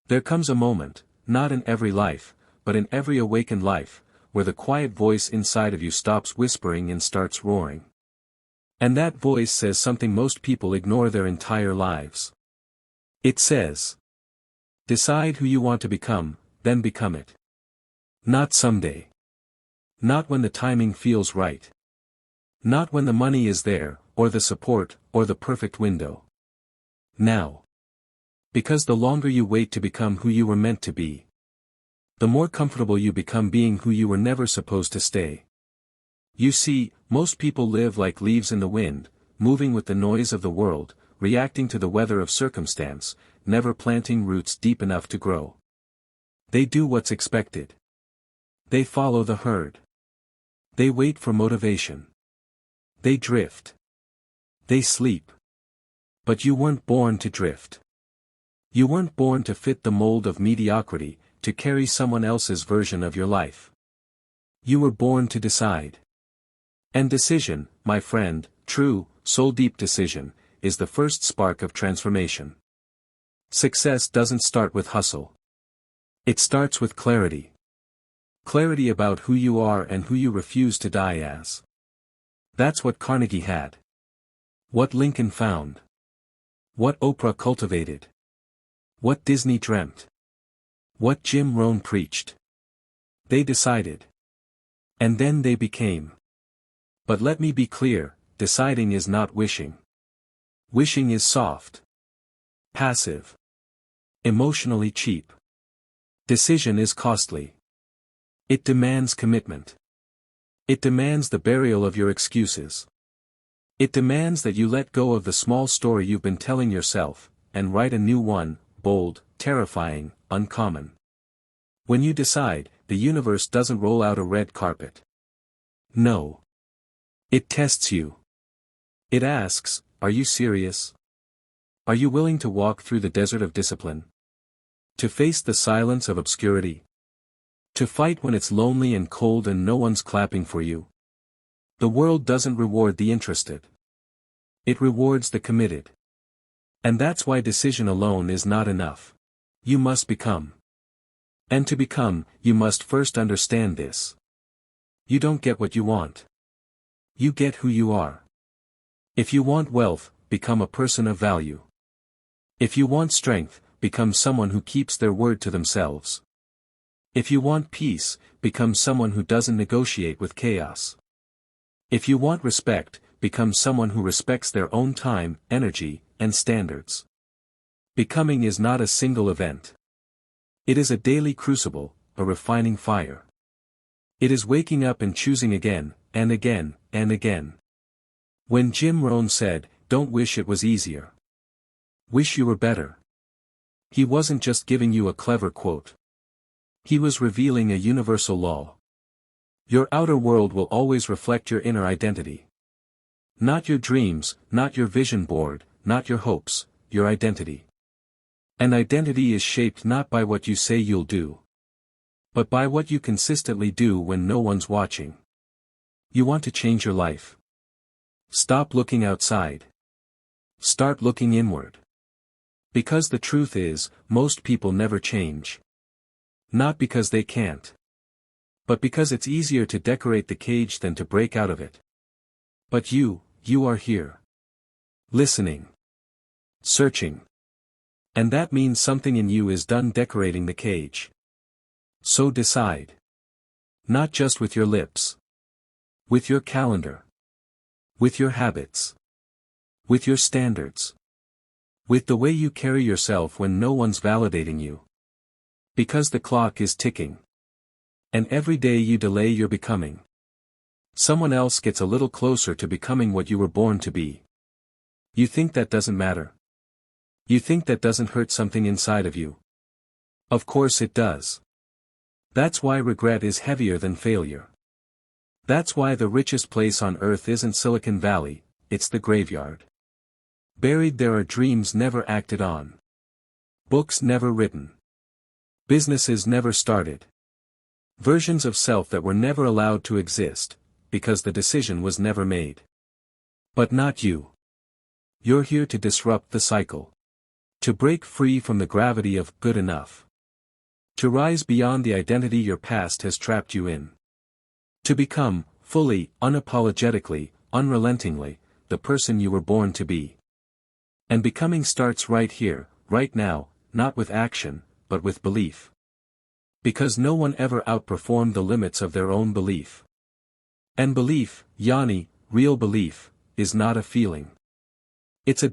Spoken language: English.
There comes a moment, not in every life, but in every awakened life, where the quiet voice inside of you stops whispering and starts roaring. And that voice says something most people ignore their entire lives. It says, decide who you want to become, then become it. Not someday. Not when the timing feels right. Not when the money is there, or the support, or the perfect window. Now. Because the longer you wait to become who you were meant to be, the more comfortable you become being who you were never supposed to stay. You see, most people live like leaves in the wind, moving with the noise of the world, reacting to the weather of circumstance, never planting roots deep enough to grow. They do what's expected. They follow the herd. They wait for motivation. They drift. They sleep. But you weren't born to drift. You weren't born to fit the mold of mediocrity, to carry someone else's version of your life. You were born to decide. And decision, my friend, true, soul-deep decision, is the first spark of transformation. Success doesn't start with hustle. It starts with clarity. Clarity about who you are and who you refuse to die as. That's what Carnegie had. What Lincoln found. What Oprah cultivated. What Disney dreamt. What Jim Rohn preached. They decided. And then they became. But let me be clear, deciding is not wishing. Wishing is soft. Passive. Emotionally cheap. Decision is costly. It demands commitment. It demands the burial of your excuses. It demands that you let go of the small story you've been telling yourself, and write a new one, bold, terrifying, uncommon. When you decide, the universe doesn't roll out a red carpet. No. It tests you. It asks, are you serious? Are you willing to walk through the desert of discipline? To face the silence of obscurity? To fight when it's lonely and cold and no one's clapping for you? The world doesn't reward the interested. It rewards the committed. And that's why decision alone is not enough. You must become. And to become, you must first understand this. You don't get what you want. You get who you are. If you want wealth, become a person of value. If you want strength, become someone who keeps their word to themselves. If you want peace, become someone who doesn't negotiate with chaos. If you want respect, become someone who respects their own time, energy, and standards. Becoming is not a single event. It is a daily crucible, a refining fire. It is waking up and choosing again, and again, and again. When Jim Rohn said, don't wish it was easier. Wish you were better. He wasn't just giving you a clever quote. He was revealing a universal law. Your outer world will always reflect your inner identity. Not your dreams, not your vision board, not your hopes, your identity. An identity is shaped not by what you say you'll do, but by what you consistently do when no one's watching. You want to change your life? Stop looking outside. Start looking inward. Because the truth is, most people never change. Not because they can't, but because it's easier to decorate the cage than to break out of it. But you are here. Listening. Searching. And that means something in you is done decorating the cage. So decide. Not just with your lips. With your calendar. With your habits. With your standards. With the way you carry yourself when no one's validating you. Because the clock is ticking. And every day you delay your becoming, someone else gets a little closer to becoming what you were born to be. You think that doesn't matter? You think that doesn't hurt something inside of you? Of course it does. That's why regret is heavier than failure. That's why the richest place on earth isn't Silicon Valley, it's the graveyard. Buried there are dreams never acted on. Books never written. Businesses never started. Versions of self that were never allowed to exist, because the decision was never made. But not you. You're here to disrupt the cycle. To break free from the gravity of good enough. To rise beyond the identity your past has trapped you in. To become, fully, unapologetically, unrelentingly, the person you were born to be. And becoming starts right here, right now, not with action, but with belief. Because no one ever outperformed the limits of their own belief. And belief, Yanni, real belief, is not a feeling. It's a